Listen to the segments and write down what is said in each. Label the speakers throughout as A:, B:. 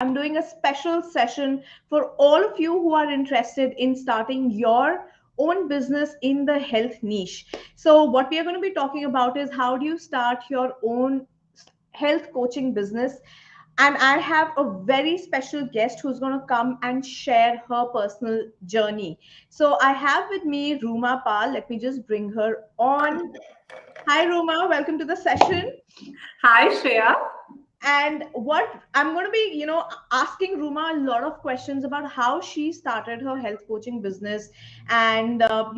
A: I'm doing a special session for all of you who are interested in starting your own business in the health niche. So, what we are going to be talking about is how do you start your own health coaching business. And I have a very special guest who's going to come and share her personal journey. So, I have with me Ruma Pal. Let me just bring her on. Hi, Ruma. Welcome to the session.
B: Hi, Shreya.
A: And what I'm going to be asking Ruma a lot of questions about how she started her health coaching business, and how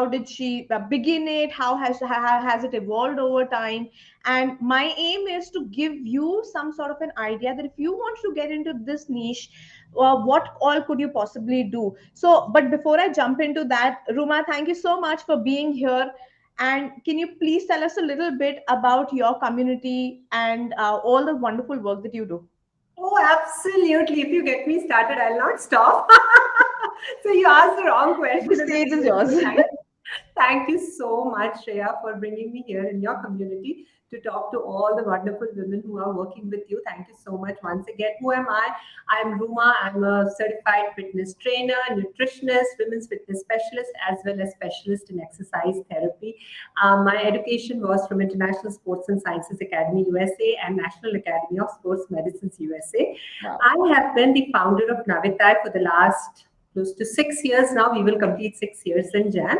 A: did she begin it, how has it evolved over time. And my aim is to give you some sort of an idea that if you want to get into this niche, what all could you possibly do. So but before I jump into that, Ruma, thank you so much for being here. And can you please tell us a little bit about your community and all the wonderful work that you do?
B: Oh, absolutely. If you get me started, I'll not stop. So you asked the wrong
A: The
B: question in the
A: stage is
B: beginning.
A: yours.
B: So thank you so much, Shreya, for bringing me here in your community to talk to all the wonderful women who are working with you. Thank you so much once again. Who am I? I'm Ruma. I'm a certified fitness trainer, nutritionist, women's fitness specialist, as well as specialist in exercise therapy. My education was from International Sports and Sciences Academy USA and National Academy of Sports Medicines USA.
A: Wow.
B: I have been the founder of Navitai for the last close to 6 years now. We will complete 6 years in Jan.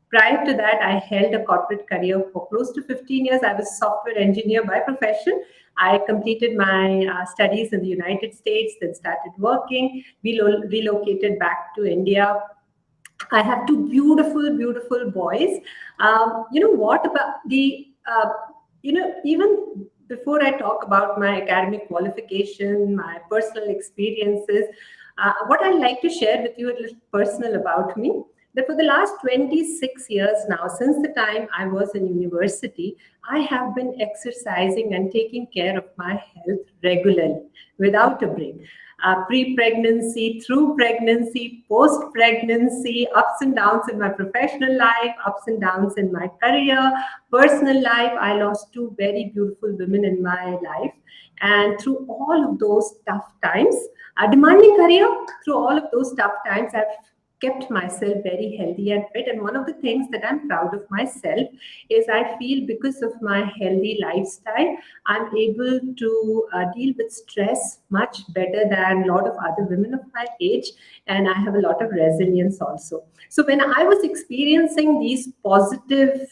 B: Prior to that, I held a corporate career for close to 15 years. I was a software engineer by profession. I completed my studies in the United States, then started working. We relocated back to India. I have two beautiful, beautiful boys. You know what about even before I talk about my academic qualification, my personal experiences, what I'd like to share with you a little personal about me. That for the last 26 years now, since the time I was in university, I have been exercising and taking care of my health regularly without a break. Pre-pregnancy, through pregnancy, post-pregnancy, ups and downs in my professional life, ups and downs in my career, personal life. I lost two very beautiful women in my life. And through all of those tough times, a demanding career, through all of those tough times, I've kept myself very healthy and fit. And one of the things that I'm proud of myself is I feel because of my healthy lifestyle, I'm able to deal with stress much better than a lot of other women of my age. And I have a lot of resilience also. So when I was experiencing these positive,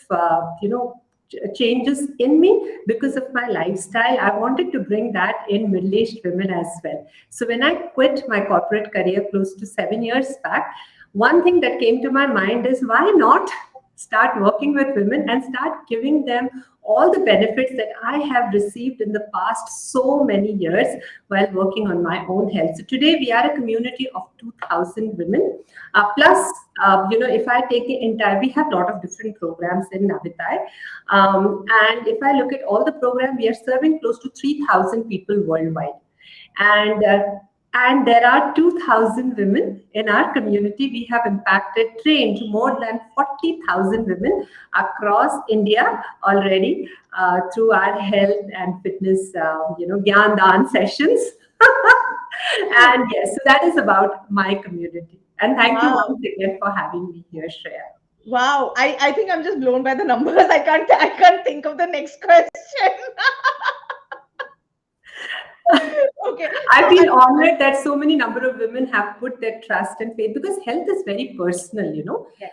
B: changes in me because of my lifestyle, I wanted to bring that in middle-aged women as well. So when I quit my corporate career close to 7 years back, one thing that came to my mind is why not start working with women and start giving them all the benefits that I have received in the past so many years while working on my own health. So today we are a community of 2,000 women. Plus, if I take the entire, we have a lot of different programs in Navitai. And if I look at all the programs, we are serving close to 3,000 people worldwide. And and there are 2,000 women in our community. We have impacted, trained more than 40,000 women across India already through our health and fitness, Gyan Dan sessions. And yes, so that is about my community. And thank you
A: Wow.
B: once again for having me here, Shreya.
A: Wow. I think I'm just blown by the numbers. I can't think of the next question. Okay.
B: I
A: So
B: feel honored that so many number of women have put their trust and faith because health is very personal,
A: yeah.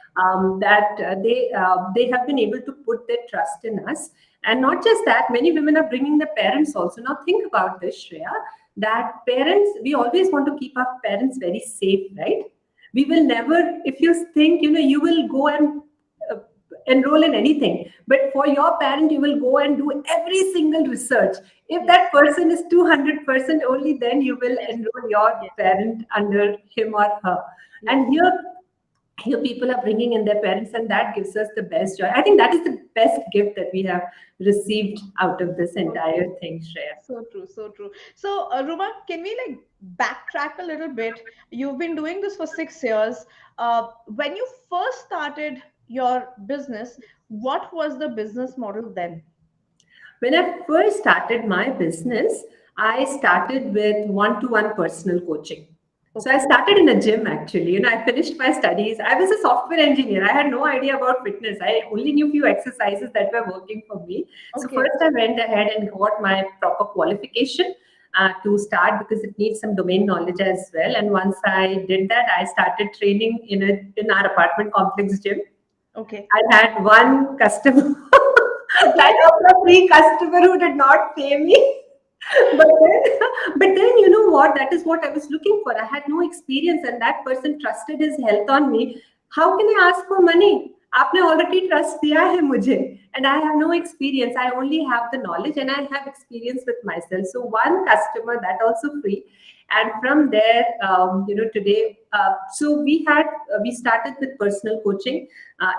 B: that they have been able to put their trust in us. And not just that, many women are bringing their parents also. Now think about this, Shreya, that parents, we always want to keep our parents very safe, right? We will never, if you think, you will go and uh, enroll in anything, but for your parent, you will go and do every single research. If
A: Yes.
B: that person is 200%, only then you will
A: Yes.
B: enroll your
A: Yes.
B: parent under him or her.
A: Yes.
B: And here people are bringing in their parents, and that gives us the best joy. I think that is the best gift that we have received out of this
A: So true.
B: entire thing, Shreya.
A: So true. So true. So, Ruma, can we like backtrack a little bit? You've been doing this for 6 years. When you first started your business, what was the business model then?
B: When I first started my business, I started with one-to-one personal coaching. So I
A: Okay.
B: started in a gym actually. I finished my studies. I was a software engineer. I had no idea about fitness. I only knew few exercises that were working for me. So
A: Okay.
B: first I went ahead and got my proper qualification to start, because it needs some domain knowledge as well. And once I did that, I started training in our apartment complex gym.
A: Okay.
B: I had one customer, that was a free customer who did not pay me. But then, but then you know what? That is what I was looking for. I had no experience, and that person trusted his health on me. How can I ask for money? आपने already trust दिया है मुझे, and I have no experience. I only have the knowledge, and I have experience with myself. So one customer, that also free, and from there, today, so we started with personal coaching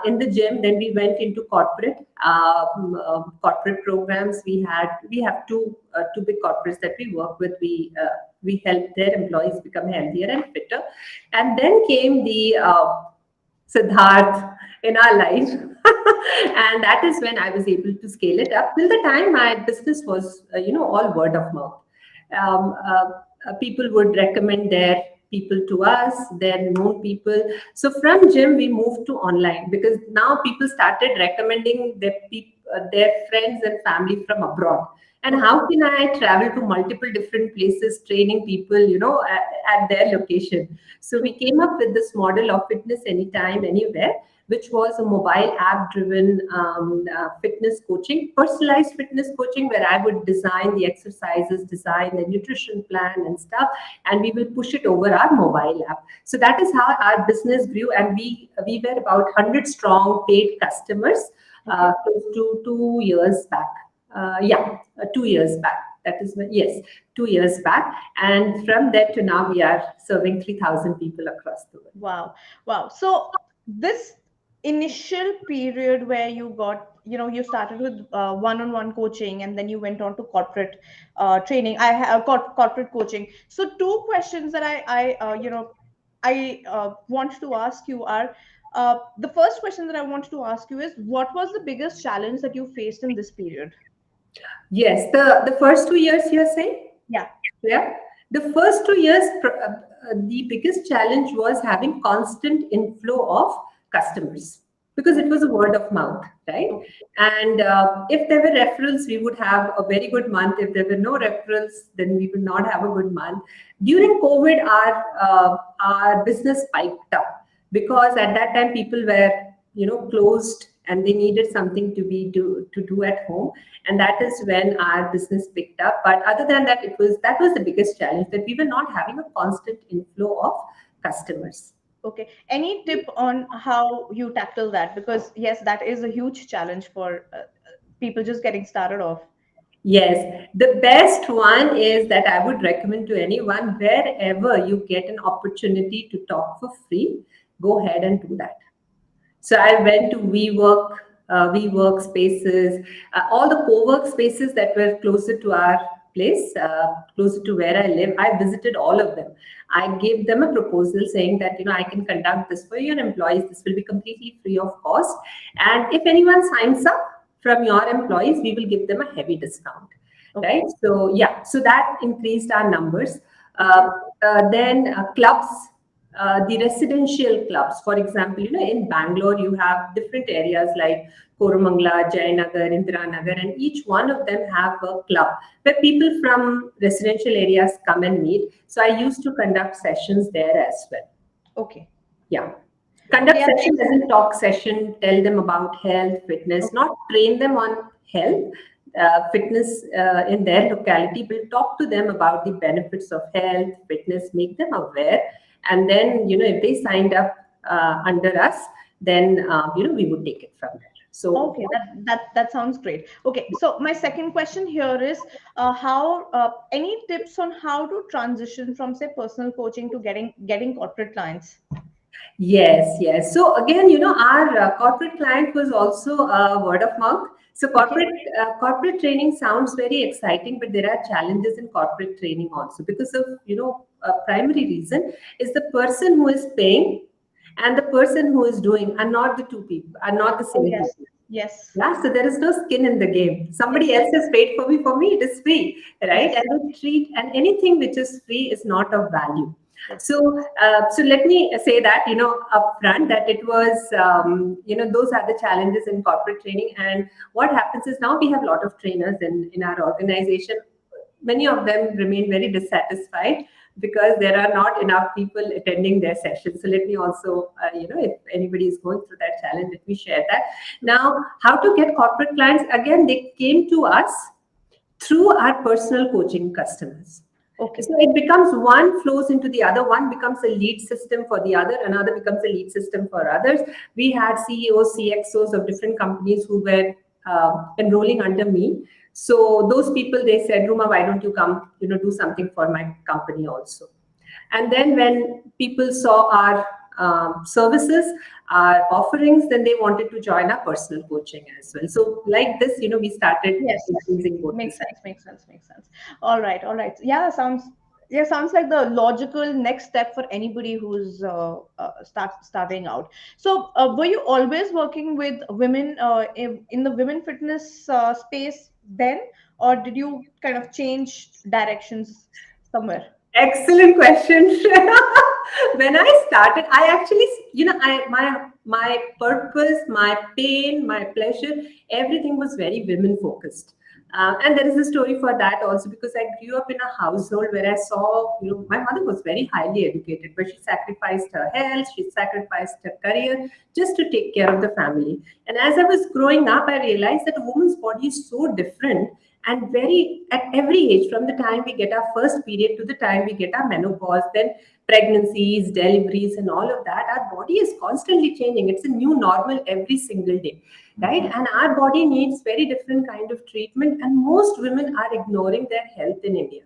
B: in the gym. Then we went into corporate programs. We have two big corporates that we work with. We help their employees become healthier and fitter, and then came the Siddharth in our life. And that is when I was able to scale it up. Till the time my business was, all word of mouth. People would recommend their people to us, their known people. So from gym, we moved to online, because now people started recommending their friends and family from abroad. And
A: Okay.
B: how can I travel to multiple different places, training people, at their location? So we
A: True.
B: came up with this model of fitness anytime, anywhere, which was a mobile app driven fitness coaching, personalized fitness coaching, where I would design the exercises, design the nutrition plan and stuff, and we will push it over our mobile app. So that is how our business grew, and we were about 100 strong paid customers
A: Okay.
B: close to 2 years back. 2 years back. That is yes, 2 years back. And from there to now, we are serving 3,000 people across the world.
A: Wow. Wow. So this initial period where you started with one-on-one coaching and then you went on to corporate training. I have corporate coaching. So two questions that I want to ask you are, the first question that I wanted to ask you is, what was the biggest challenge that you faced in this period?
B: Yes, the first 2 years you're saying?
A: Yeah.
B: Yeah. The first 2 years, the biggest challenge was having constant inflow of customers, because it
A: Okay.
B: was a word of mouth, right?
A: Okay.
B: And if there were referrals, we would have a very good month. If there were no referrals, then we would not have a good month. During COVID, our business spiked up, because at that time people were closed, and they needed something to do at home, and that is when our business picked up. But other than that, that was the biggest challenge, that we were not having a constant inflow of customers.
A: Okay. Any tip on how you tackle that? Because yes, that is a huge challenge for people just getting started off.
B: Yes, the best one is that I would recommend to anyone, wherever you get an opportunity to talk for free, go ahead and do that. So I went to WeWork spaces, all the co-work spaces that were closer to our place, closer to where I live. I visited all of them. I gave them a proposal saying that I can conduct this for your employees. This will be completely free of cost, and if anyone signs up from your employees, we will give them a heavy discount.
A: Okay.
B: Right? So yeah, so that increased our numbers.
A: Okay.
B: Then clubs, the residential clubs. For example, in Bangalore, you have different areas like Koromangala, Jayanagar, Indiranagar, and each one of them have a club where people from residential areas come and meet. So I used to conduct sessions there as well.
A: Okay.
B: Yeah.
A: Okay.
B: Conduct
A: Yeah.
B: session as in talk session, tell them about health, fitness,
A: Okay.
B: not train them on health, fitness in their locality, but talk to them about the benefits of health, fitness, make them aware. And then, if they signed up under us, then, we would take it from there. So,
A: Okay. That sounds great. Okay. So my second question here is, how any tips on how to transition from, say, personal coaching to getting corporate clients?
B: yes, yes. So again, our corporate client was also word of mouth. So
A: Okay.
B: corporate training sounds very exciting, but there are challenges in corporate training also, because of a primary reason is the person who is paying and the person who is doing are not the two people, are not the
A: Oh
B: same
A: yes.
B: people.
A: Yes.
B: Yeah, so there is no skin in the game. Somebody else
A: Yes.
B: has paid for me. For me, it is free, right?
A: Yes.
B: And they treat, and anything which is free is not of value.
A: Yes.
B: So let me say that, upfront, that it was, those are the challenges in corporate training. And what happens is, now we have a lot of trainers in our organization. Many of them remain very dissatisfied because there are not enough people attending their sessions. So let me also, if anybody is going through that challenge, let me share that. Now, how to get corporate clients? Again, they came to us through our personal coaching customers.
A: Okay.
B: So it becomes, one flows into the other, one becomes a lead system for the other, another becomes a lead system for others. We had CEOs, CXOs of different companies who were enrolling under me. So those people, they said, Ruma, why don't you come, do something for my company also? And then when people saw our services, our offerings, then they wanted to join our personal coaching as well. So like this, we started
A: Yes.
B: increasing both the
A: Makes
B: sides.
A: sense. Makes sense. Makes sense. All right. All right. Yeah, sounds like the logical next step for anybody who's starting out. So, were you always working with women in the women fitness space then, or did you kind of change directions somewhere?
B: Excellent question. When I started, I actually, my purpose, my pain, my pleasure, everything was very women focused. And there is a story for that also, because I grew up in a household where I saw, my mother was very highly educated, but she sacrificed her health, she sacrificed her career just to take care of the family. And as I was growing up, I realized that a woman's body is so different, and very at every age, from the time we get our first period to the time we get our menopause, then pregnancies, deliveries, and all of that, our body is constantly changing. It's a new normal every single day, right? And our body needs very different kind of treatment, and most women are ignoring their health in India.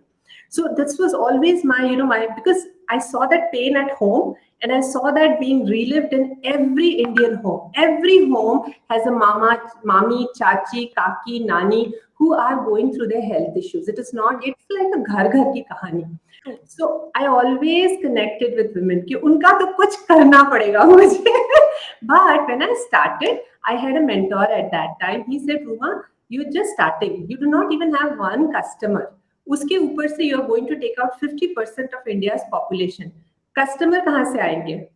B: So this was always my because I saw that pain at home, and I saw that being relived in every Indian home. Every home has a mama, mami, chachi, kaki, nani who are going through their health issues. It is not, it's like a ghar ghar ki kahani.
A: True.
B: So I always connected with women कि उनका तो कुछ करना पड़ेगा मुझे. But when I started, I had a mentor at that time. He said, Ruma, you're just starting. You do not even have one customer. उसके ऊपर से you are going to take out 50% of India's population. Customer कहाँ से आएंगे?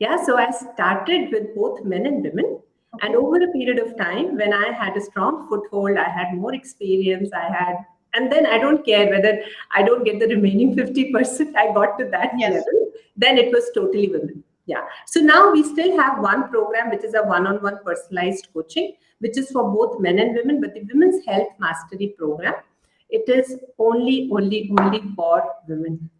B: Yeah, so I started with both men and women. And
A: Okay.
B: over a period of time, when I had a strong foothold, I had more experience, and then I don't care whether I don't get the remaining 50%, I got to that
A: Yes.
B: level, then it was totally women. Yeah. So now we still have one program, which is a one-on-one personalized coaching, which is for both men and women, but the Women's Health Mastery program, it is only for women.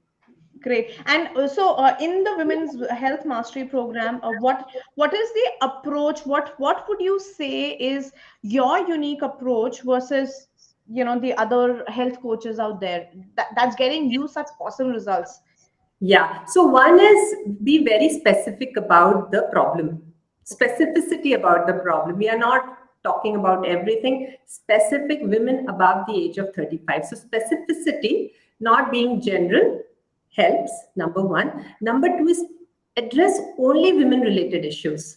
A: Great. And also, in the Women's Health Mastery Program, what is the approach? What would you say is your unique approach versus the other health coaches out there that's getting you such awesome results?
B: Yeah. So one is, be very specific about the problem.
A: Okay.
B: Specificity about the problem. We are not talking about everything. Specific, women above the age of 35. So specificity, not being general, helps. Number one. Number two is, address only women related issues.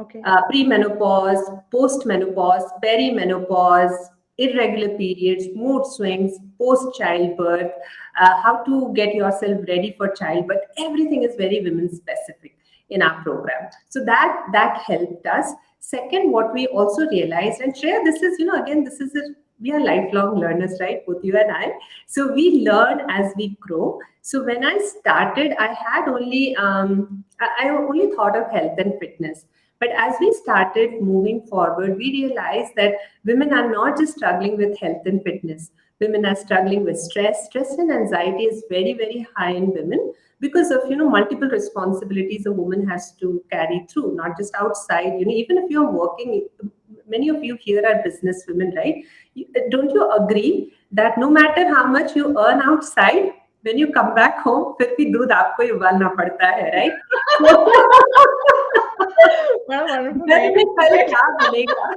A: Okay.
B: Premenopause, postmenopause, perimenopause, irregular periods, mood swings, post childbirth, how to get yourself ready for childbirth. Everything is very women specific in our program. So that helped us. Second, what we also realized, and Shreya, this is, again, this is we are lifelong learners, right? Both you and I. So we learn as we grow. So when I started, I had only I only thought of health and fitness. But as we started moving forward, we realized that women are not just struggling with health and fitness. Women are struggling with stress. Stress and anxiety is very, very high in women because of multiple responsibilities a woman has to carry through, not just outside. Even if you're working, many of you here are business women, right? Don't you agree that no matter how much you earn outside, when you come back home, फिर भी दूध आपको ही उबालना पड़ता है, right?
A: What a wonderful
B: घर
A: way
B: में
A: to put
B: कल
A: it.
B: क्या बनेगा?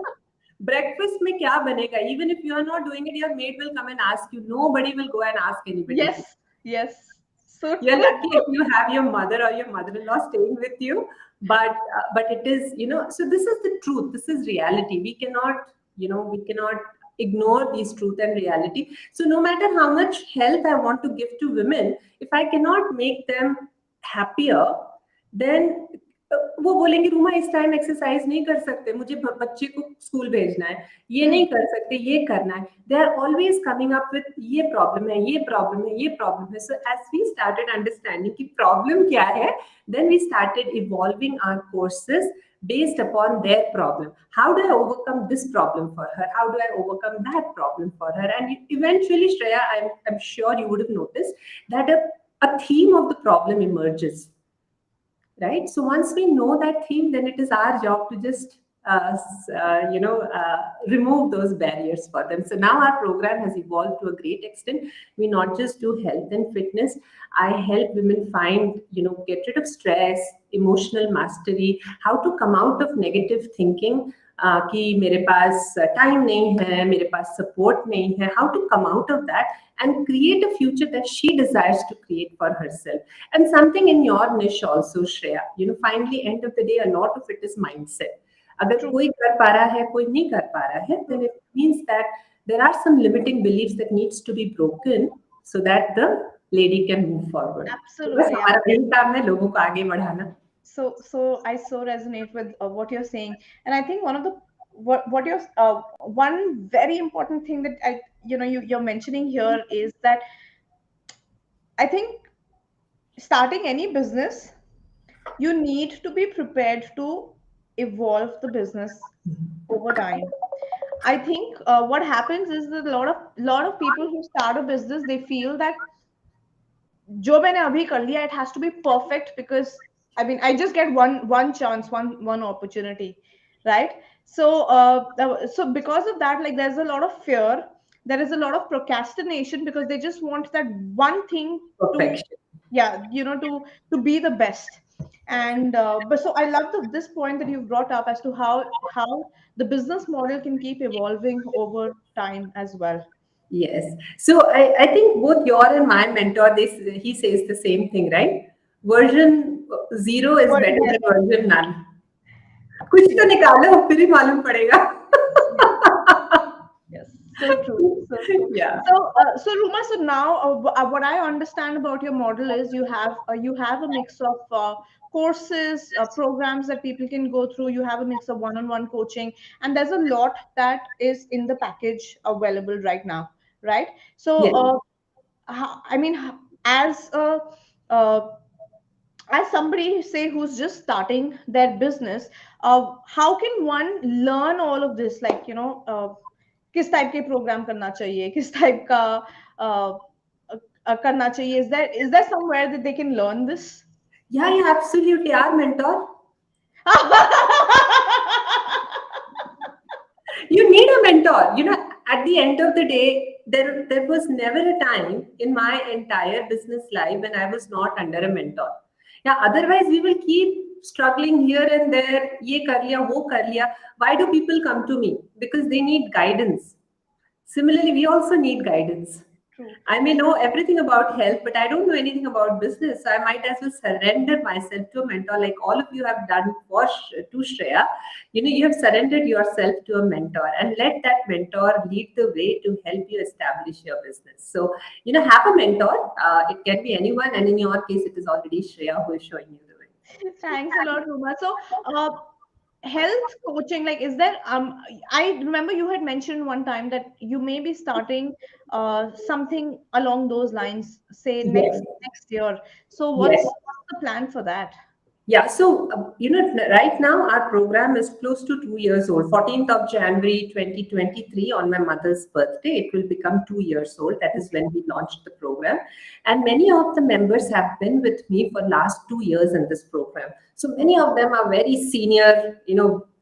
B: Breakfast में क्या बनेगा? Even if you are not doing it, your maid will come and ask you. Nobody will go and ask anybody.
A: Yes. Yes. So
B: You're
A: true.
B: lucky if you have your mother or your mother-in-law staying with you, but it is, so this is the truth. This is reality. We cannot ignore these truth and reality. So no matter how much help I want to give to women, if I cannot make them happier, then वो बोलेंगे रूमा इस time exercise नहीं कर सकते, मुझे बच्चे को school भेजना है, ये नहीं कर सकते, ये करना है. They are always coming up with ये प्रॉब्लम है, ये प्रॉब्लम है, ये प्रॉब्लम है. So as we started understanding कि प्रॉब्लम क्या है, then we started evolving our courses based upon their problem. How do I overcome this problem for her? How do I overcome that problem for her? And eventually, Shreya, I'm sure you would have noticed that a theme of the problem emerges, right? So once we know that theme, then it is our job to just remove those barriers for them. So now our program has evolved to a great extent. We not just do health and fitness. I help women find, get rid of stress, emotional mastery, how to come out of negative thinking. कि मेरे पास time नहीं है, मेरे पास support नहीं है, how to come out of that and create a future that she desires to create for herself. And something in your niche also, Shreya, finally, end of the day, a lot of it is mindset. अगर
A: true.
B: कोई कर पा रहा है, कोई नहीं कर पा रहा है, then it means that there are some limiting beliefs that needs to be broken so that the lady can move forward. तो बस
A: Absolutely.
B: हमारा यही काम है, लोगों को आगे बढ़ाना.
A: So I so resonate with what you're saying, and I think one of the what you're one very important thing that you're mentioning here is that I think starting any business, you need to be prepared to evolve the business over time. I think what happens is that a lot of people who start a business, they feel that जो मैंने अभी कर लिया, it has to be perfect because I mean I just get one chance, one opportunity, right? So because of that, like there's a lot of fear, there is a lot of procrastination because they just want that one thing to,
B: Perfection.
A: yeah, to be the best. And but so I love this point that you've brought up as to how the business model can keep evolving over time as well.
B: Yes. So I think both your and my mentor, he says the same thing, right? Version zero is
A: But
B: better
A: yes,
B: than version none. कुछ तो निकालो फिर ही मालूम पड़ेगा.
A: yes, so true, so true.
B: Yeah.
A: So Ruma, so now what I understand about your model is you have a mix of courses, programs that people can go through. You have a mix of one-on-one coaching, and there's a lot that is in the package available right now, right? So,
B: Yes.
A: I mean, uh, as somebody say who's just starting their business, how can one learn all of this? Like किस type के programme करना चाहिए, किस type का करना चाहिए? Is there somewhere that they can learn this?
B: Yeah, yeah, absolutely. Our mentor. You need a mentor. At the end of the day, there was never a time in my entire business life when I was not under a mentor. Yeah, otherwise we will keep struggling here and there. Ye kar liya, wo kar liya. Why do people come to me? Because they need guidance. Similarly, we also need guidance.
A: True.
B: I may know everything about health, but I don't know anything about business. So I might as well surrender myself to a mentor, like all of you have done to Shreya. You have surrendered yourself to a mentor and let that mentor lead the way to help you establish your business. So, have a mentor. It can be anyone, and in your case, it is already Shreya who is showing you the way.
A: Thanks a lot, Ruma. So, health coaching, like, is there? I remember you had mentioned one time that you may be starting something along those lines, say
B: Yes.
A: next year. So, what's
B: Yes.
A: what's the plan for that?
B: Yeah, so right now our program is close to 2 years old. 14th of January 2023, on my mother's birthday, it will become 2 years old. That is when we launched the program, and many of the members have been with me for last 2 years in this program. So many of them are very senior,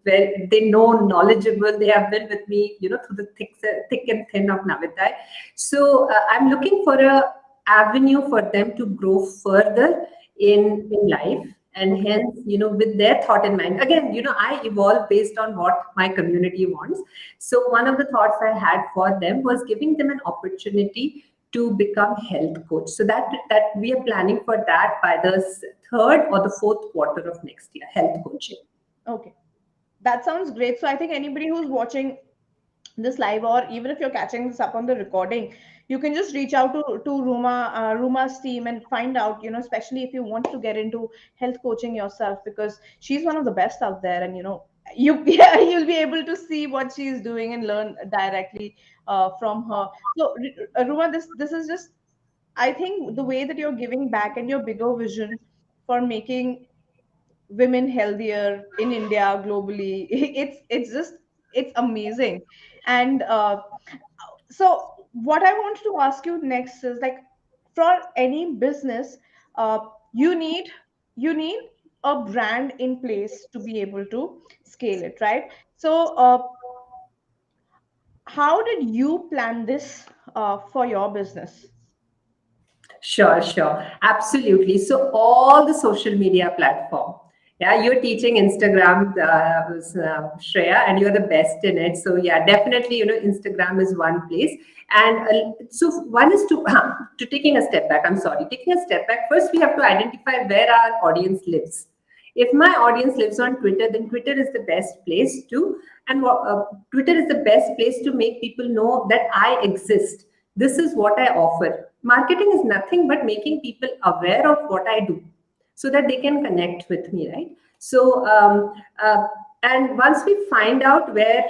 B: where they know knowledgeable. They have been with me, through the thick and thin of Navitai. So I'm looking for a avenue for them to grow further in life, and hence, with their thought in mind. Again, I evolve based on what my community wants. So one of the thoughts I had for them was giving them an opportunity to become health coach. So that we are planning for that by the third or the fourth quarter of next year, health coaching.
A: Okay. That sounds great. So I think anybody who's watching this live, or even if you're catching this up on the recording, you can just reach out to Ruma's team and find out, especially if you want to get into health coaching yourself, because she's one of the best out there. And you yeah, you'll be able to see what she's doing and learn directly from her. So Ruma, this is just, I think, the way that you're giving back and your bigger vision for making women healthier in India, globally. It's just, it's amazing. And so what I want to ask you next is, like, for any business, uh, you need you need a brand in place to be able to scale it, right? So how did you plan this for your business?
B: Sure, sure. Absolutely. So all the social media platform. Yeah, you're teaching Instagram, Shreya, and you're the best in it. So yeah, definitely, Instagram is one place. And so one is to taking a step back. I'm sorry, taking a step back. First, we have to identify where our audience lives. If my audience lives on Twitter, then Twitter is the best place to, and Twitter is the best place to make people know that I exist. This is what I offer. Marketing is nothing but making people aware of what I do so that they can connect with me, right? So, and once we find out where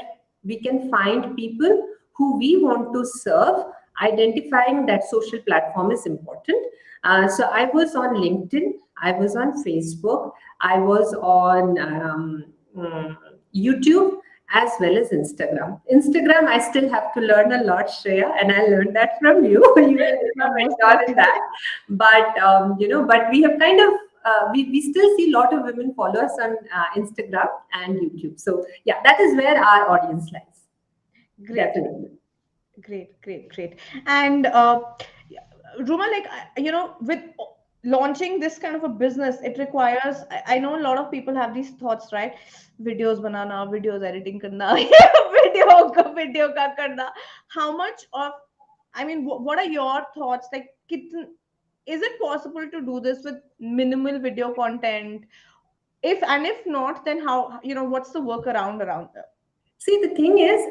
B: we can find people who we want to serve, identifying that social platform is important. So I was on LinkedIn, I was on Facebook, I was on YouTube, as well as Instagram. Instagram, I still have to learn a lot, Shreya, and I learned that from you. You are a
A: Most
B: mentor in that. But but we have kind of we still see a lot of women follow us on Instagram and YouTube. So yeah, that is where our audience lies.
A: Great.
B: Definitely.
A: Great, great, great. And Ruma, like, with launching this kind of a business, it requires. I know a lot of people have these thoughts, right? Videos banana, videos editing karna, video ka karna. How much of, I mean, what are your thoughts? Like, is it possible to do this with minimal video content? If not, then how? What's the workaround around that?
B: See, the thing is,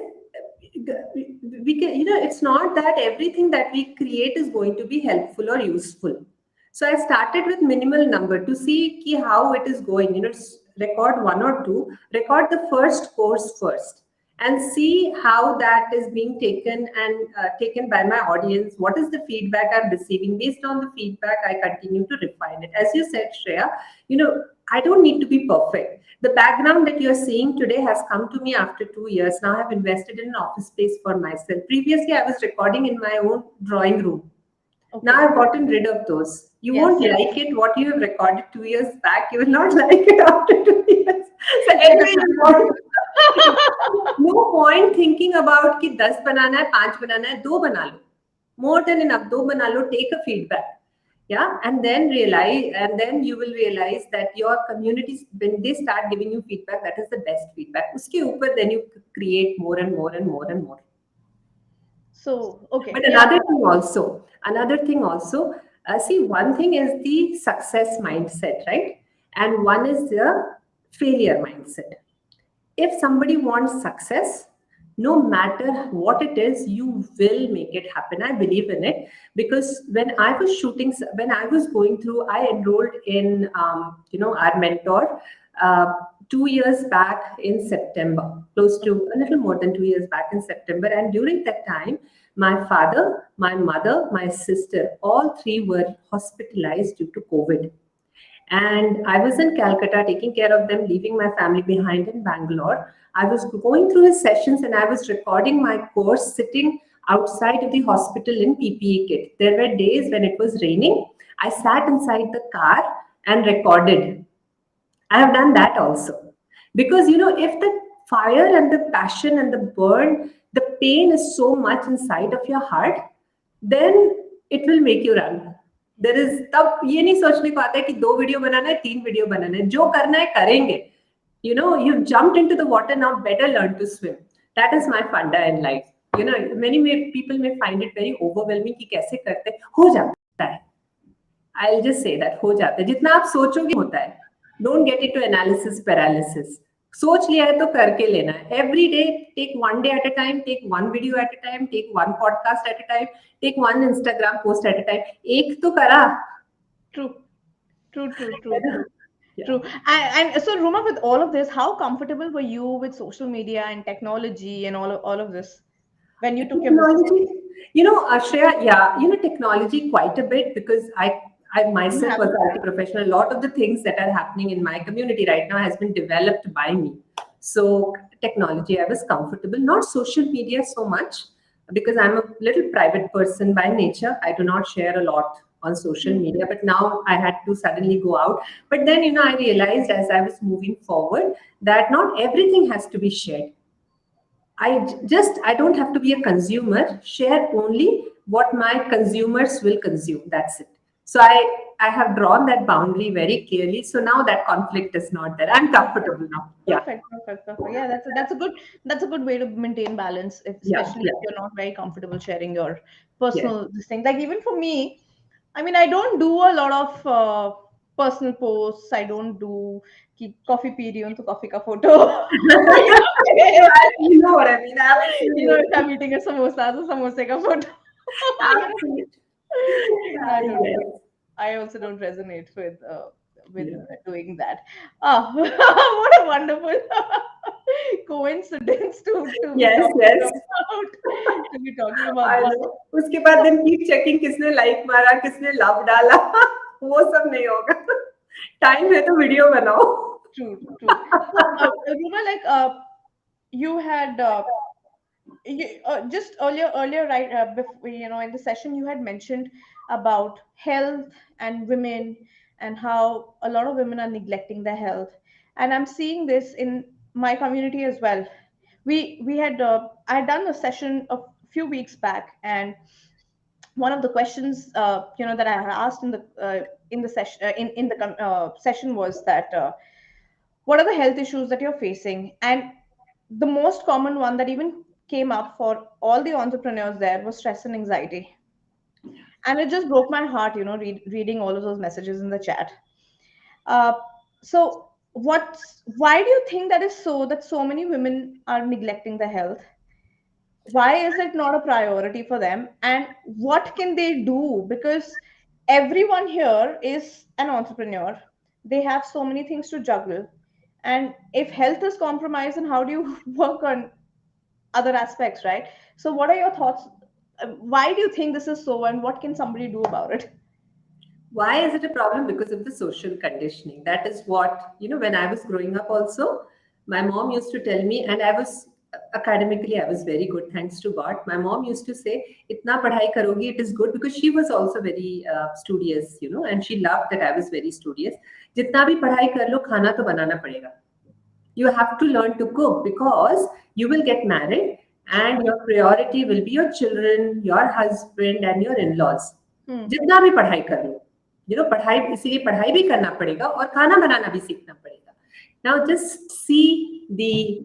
B: we can, it's not that everything that we create is going to be helpful or useful. So I started with minimal number to see how it is going. Record one or two, record the first course first, and see how that is being taken and taken by my audience. What is the feedback I'm receiving? Based on the feedback, I continue to refine it. As you said, Shreya, I don't need to be perfect. The background that you're seeing today has come to me after 2 years. Now I've invested in an office space for myself. Previously, I was recording in my own drawing room.
A: Okay.
B: Now I've gotten rid of those. You
A: Yes.
B: won't like it. What you have recorded 2 years back, you will not like it after 2 years. So anyway, no point thinking about कि 10 बनाना है, 5 बनाना है, 2 बना लो. More than enough. 2 बना लो. Take a feedback. Yeah, and then you will realize that your communities, when they start giving you feedback, that is the best feedback. Uske upar, then you create more and more and more and more.
A: So, okay.
B: But another thing also, see, one thing is the success mindset, right? And one is the failure mindset. If somebody wants success, no matter what it is, you will make it happen. I believe in it, because when I was going through, I enrolled in, our mentor 2 years back in September, close to a little more than 2 years back in September. And during that time, my father, my mother, my sister, all three were hospitalized due to COVID. And I was in Calcutta taking care of them, leaving my family behind in Bangalore. I was going through his sessions and I was recording my course sitting outside of the hospital in PPE kit. There were days when it was raining. I sat inside the car and recorded. I have done that also. Because, if the fire and the passion and the burn, the pain is so much inside of your heart, then it will make you run. There is, तब ये नहीं सोचने को आता है कि 2 video बनाना है, 3 video बनाना है. जो करना है करेंगे. You've jumped into the water, now better learn to swim. That is my funda in life. People may find it very overwhelming कि कैसे करते हैं, हो जाता है. I'll just say that हो जाता है. जितना आप सोचोगे होता है. Don't get into analysis paralysis. सोच लिया है तो करके लेना है. Every day, take one day at a time, take one video at a time, take one podcast at a time, take one Instagram post at a time. एक तो करा.
A: True, true, true,
B: है
A: true,
B: ना?
A: true.
B: Yeah.
A: True. And so, Ruma, with all of this, how comfortable were you with social media and technology and all of this when you took your business?
B: Technology, Shreya, technology quite a bit because I
A: You
B: myself
A: have
B: was
A: to.
B: an IT professional. A lot of the things that are happening in my community right now has been developed by me. So technology, I was comfortable. Not social media so much because I'm a little private person by nature. I do not share a lot on social
A: Hmm.
B: media, but now I had to suddenly go out. But then, I realized as I was moving forward that not everything has to be shared. I don't have to be a consumer. Share only what my consumers will consume. That's it. So I have drawn that boundary very clearly. So now that conflict is not there. I'm comfortable now. Yeah.
A: Perfect, perfect, perfect. Yeah, that's a good way to maintain balance,
B: Yeah.
A: especially
B: Yeah.
A: if you're not very comfortable sharing your
B: Yes.
A: personal this thing. Like even for me, I mean, I don't do a lot of personal posts. I don't do ki coffee pee rahi hu to coffee ka photo.
B: You know what I mean.
A: If
B: Absolutely.
A: I'm eating a samosa, so samosa ka photo.
B: Absolutely.
A: I don't do.
B: Yes.
A: I also don't resonate with
B: Yeah.
A: doing that. Ah, what a wonderful coincidence to be
B: Yes.
A: talking
B: Yes.
A: about to be talking about
B: I
A: this.
B: know. उसके बाद then keep checking किसने like मारा, किसने love डाला. वो सब नहीं होगा. Time है तो वीडियो बनाओ.
A: True, true. So, Ruma, like you had just earlier, right? Before, in the session, you had mentioned about health and women and how a lot of women are neglecting their health, and I'm seeing this in my community as well. We had I had done a session a few weeks back, and one of the questions that I had asked in the session session was that what are the health issues that you're facing, and the most common one that even came up for all the entrepreneurs there was stress and anxiety. And it just broke my heart, reading all of those messages in the chat. uh, so why do you think that is so, that so many women are neglecting their health? Why is it not a priority for them, and what can they do? Because everyone here is an entrepreneur, they have so many things to juggle, and if health is compromised, then how do you work on other aspects, right? So what are your thoughts? Why do you think this is so, and what can somebody do about it?
B: Why is it a problem? Because of the social conditioning. That is what, when I was growing up also, my mom used to tell me, and academically, I was very good, thanks to God. My mom used to say, Itna padhai karogi, it is good, because she was also very studious, and she loved that I was very studious. Jitna bhi padhai kar lo, khana to banana padega. You have to learn to cook because you will get married and your priority will be your children, your husband, and your in-laws.
A: Hmm.
B: जितना भी पढ़ाई कर लो, पढ़ाई, इसीलिए पढ़ाई भी करना पड़ेगा और खाना बनाना भी सीखना पड़ेगा. Now just see, the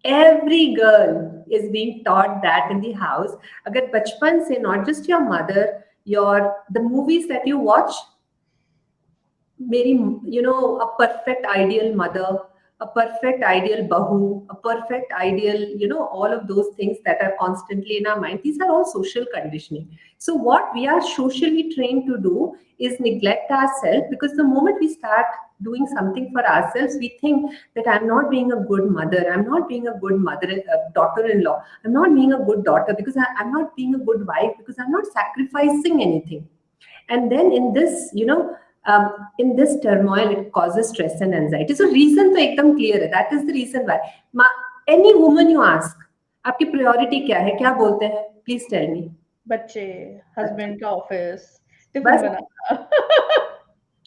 B: every girl is being taught that in the house. अगर बचपन से, not just your mother, the movies that you watch, maybe, a perfect ideal mother, a perfect ideal bahu, a perfect ideal, all of those things that are constantly in our mind, these are all social conditioning. So what we are socially trained to do is neglect ourselves, because the moment we start doing something for ourselves, we think that I'm not being a good mother, I'm not being a good mother, daughter-in-law, I'm not being a good daughter, because I'm not being a good wife, because I'm not sacrificing anything. And then in this turmoil, it causes stress and anxiety. So reason to ekdam clear hai. That is the reason why. Any woman you ask, आपकी priority क्या है? क्या बोलते हैं? Please tell me.
A: बच्चे, husband का office, tiffin
B: बस
A: बनाना.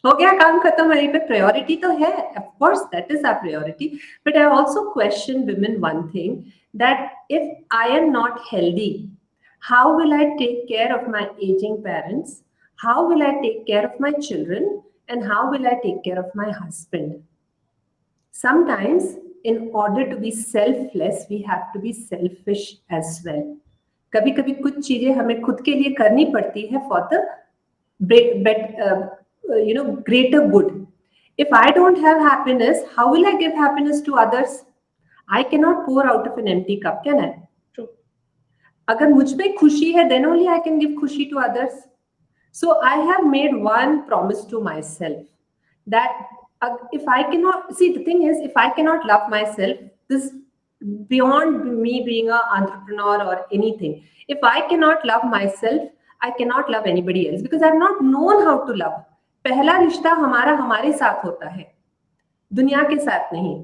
B: हो गया, काम खत्म. वहीं पे priority तो है. Of course, that is our priority. But I also question women one thing, that if I am not healthy, how will I take care of my aging parents? How will I take care of my children? And how will I take care of my husband? Sometimes, in order to be selfless, we have to be selfish as well. कभी कभी कुछ चीजें हमें खुद के लिए करनी पड़ती है for the greater good. If I don't have happiness, how will I give happiness to others? I cannot pour out of an empty cup, can I?
A: True.
B: अगर मुझ में खुशी है, then only I can give खुशी to others. So I have made one promise to myself that if I cannot see, the thing is, if I cannot love myself, this beyond me being an entrepreneur or anything. If I cannot love myself, I cannot love anybody else because I've not known how to love. पहला रिश्ता हमारा हमारे साथ होता है, दुनिया के साथ नहीं,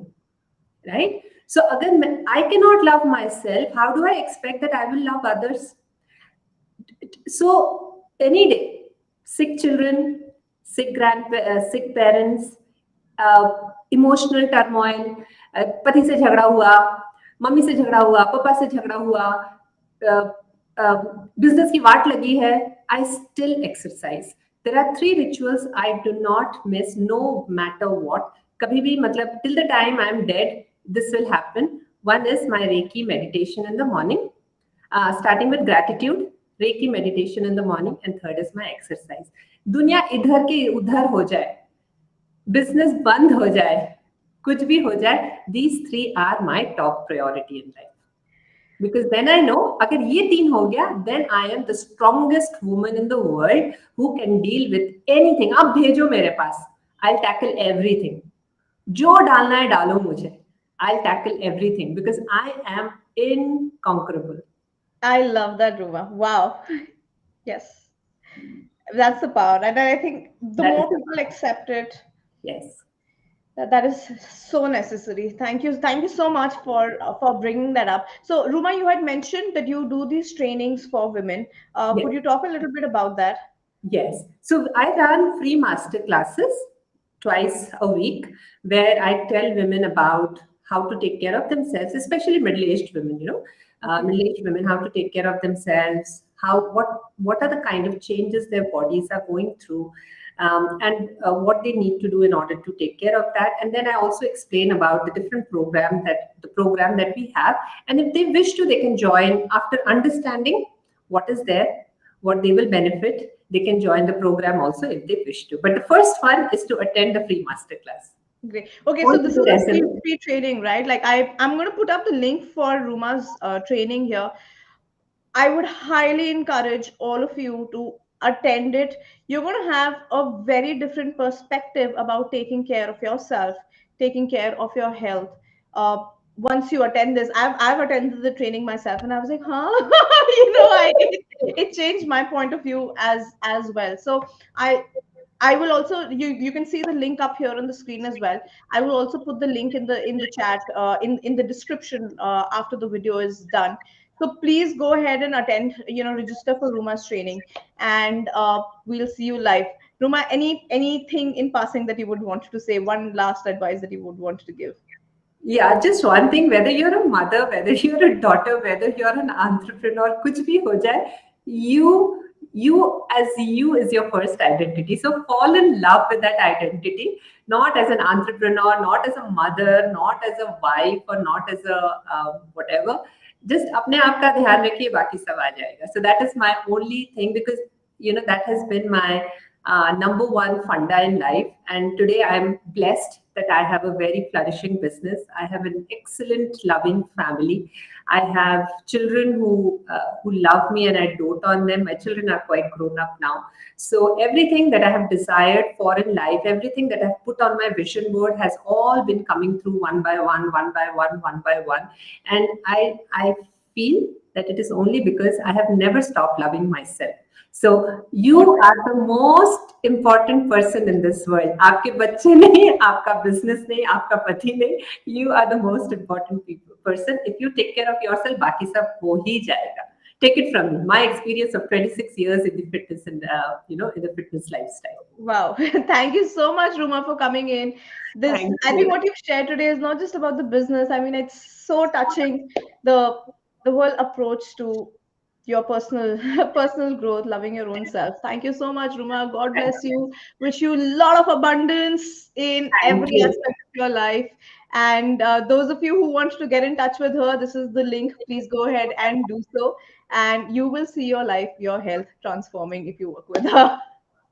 B: right? So अगर I cannot love myself, how do I expect that I will love others? So any day, sick children, sick parents, emotional turmoil, पति से झगड़ा हुआ, मम्मी से झगड़ा हुआ, पापा से झगड़ा हुआ, बिजनेस की वाट लगी है, I still exercise. There are 3 rituals I do not miss, no matter what. कभी भी, मतलब till the time I am dead, this will happen. One is my Reiki meditation in the morning, starting with gratitude, Reiki meditation in the morning, and third is my exercise. दुनिया इधर के उधर हो जाए, business बंद हो जाए, कुछ भी हो जाए, these 3 are my top priority in life. Because then I know, अगर ये 3 हो गया, then I am the strongest woman in the world who can deal with anything. अब भेजो मेरे पास, I'll tackle everything. जो डालना है डालो मुझे, I'll tackle everything because I am inconquerable.
A: I love that, Ruma. Wow. Yes. That's the power. And I think the
B: That is
A: more
B: the
A: people accept it,
B: yes.
A: that is so necessary. Thank you. Thank you so much for bringing that up. So, Ruma, you had mentioned that you do these trainings for women.
B: Yes.
A: Could you talk a little bit about that?
B: Yes. So I run free master classes twice a week where I tell women about how to take care of themselves, especially middle-aged women, middle-aged women, how to take care of themselves, what are the kind of changes their bodies are going through, and what they need to do in order to take care of that. And then I also explain about the different program that we have. And if they wish to, they can join after understanding what is there, what they will benefit. They can join the program also if they wish to. But the first one is to attend the free masterclass.
A: Great. Okay, so
B: Only
A: this
B: the
A: is a
B: SMS.
A: free training, right? Like I'm going to put up the link for Ruma's training here. I would highly encourage all of you to attend it. You're going to have a very different perspective about taking care of yourself, taking care of your health. Once you attend this, I've attended the training myself, and I was like, huh, it changed my point of view as well. So I I will also you can see the link up here on the screen as well. I will also put the link in the chat in the description after the video is done. So please go ahead and attend. Register for Ruma's training, and we'll see you live. Ruma, anything in passing that you would want to say? One last advice that you would want to give?
B: Yeah, just one thing, whether you're a mother, whether you're a daughter, whether you're an entrepreneur, kuch bhi ho jaye, you is your first identity. So fall in love with that identity, not as an entrepreneur, not as a mother, not as a wife, or not as a whatever. Just अपने आप का ध्यान रखिए, बाकी सब आ जाएगा. So that is my only thing, because that has been my number one funda in life. And today I'm blessed that I have a very flourishing business. I have an excellent, loving family. I have children who love me, and I dote on them. My children are quite grown up now. So everything that I have desired for in life, everything that I've put on my vision board has all been coming through one by one, one by one, one by one. And I feel that it is only because I have never stopped loving myself. So you are the most important person in this world. आपके बच्चे नहीं, आपका business नहीं, आपका पति नहीं. You are the most important person. If you take care of yourself, बाकी सब हो ही जाएगा. Take it from me. My experience of 26 years in the fitness and in the fitness lifestyle.
A: Wow. Thank you so much, Ruma, for coming in.
B: Thank
A: I think
B: you.
A: what you've shared today is not just about the business. I mean, it's so touching, the the whole approach to your personal personal growth, loving your own self. Thank you so much, Ruma. God bless you. Wish you a lot of abundance in
B: Thank
A: every
B: you.
A: aspect of your life. And those of you who want to get in touch with her, this is the link. Please go ahead and do so, and you will see your life, your health transforming if you work with her.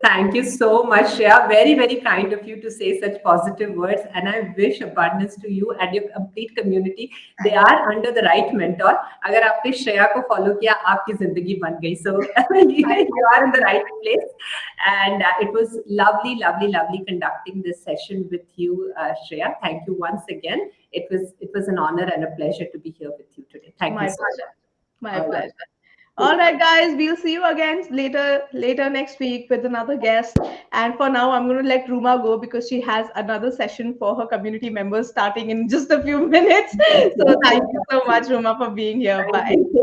B: Thank you so much, Shreya. Very, very kind of you to say such positive words. And I wish abundance to you and your complete community. They are under the right mentor. अगर आपने श्रेया को follow किया, आपकी जिंदगी बन गई. So you are in the right place. And it was lovely, lovely, lovely conducting this session with you, Shreya. Thank you once again. It was an honor and a pleasure to be here with you today. Thank you
A: My
B: so
A: pleasure. My
B: much. All right.
A: pleasure. All right, guys, we'll see you again later next week with another guest. And for now, I'm going to let Ruma go because she has another session for her community members starting in just a few minutes. So thank you so much, Ruma, for being here.
B: Thank
A: Bye.
B: you.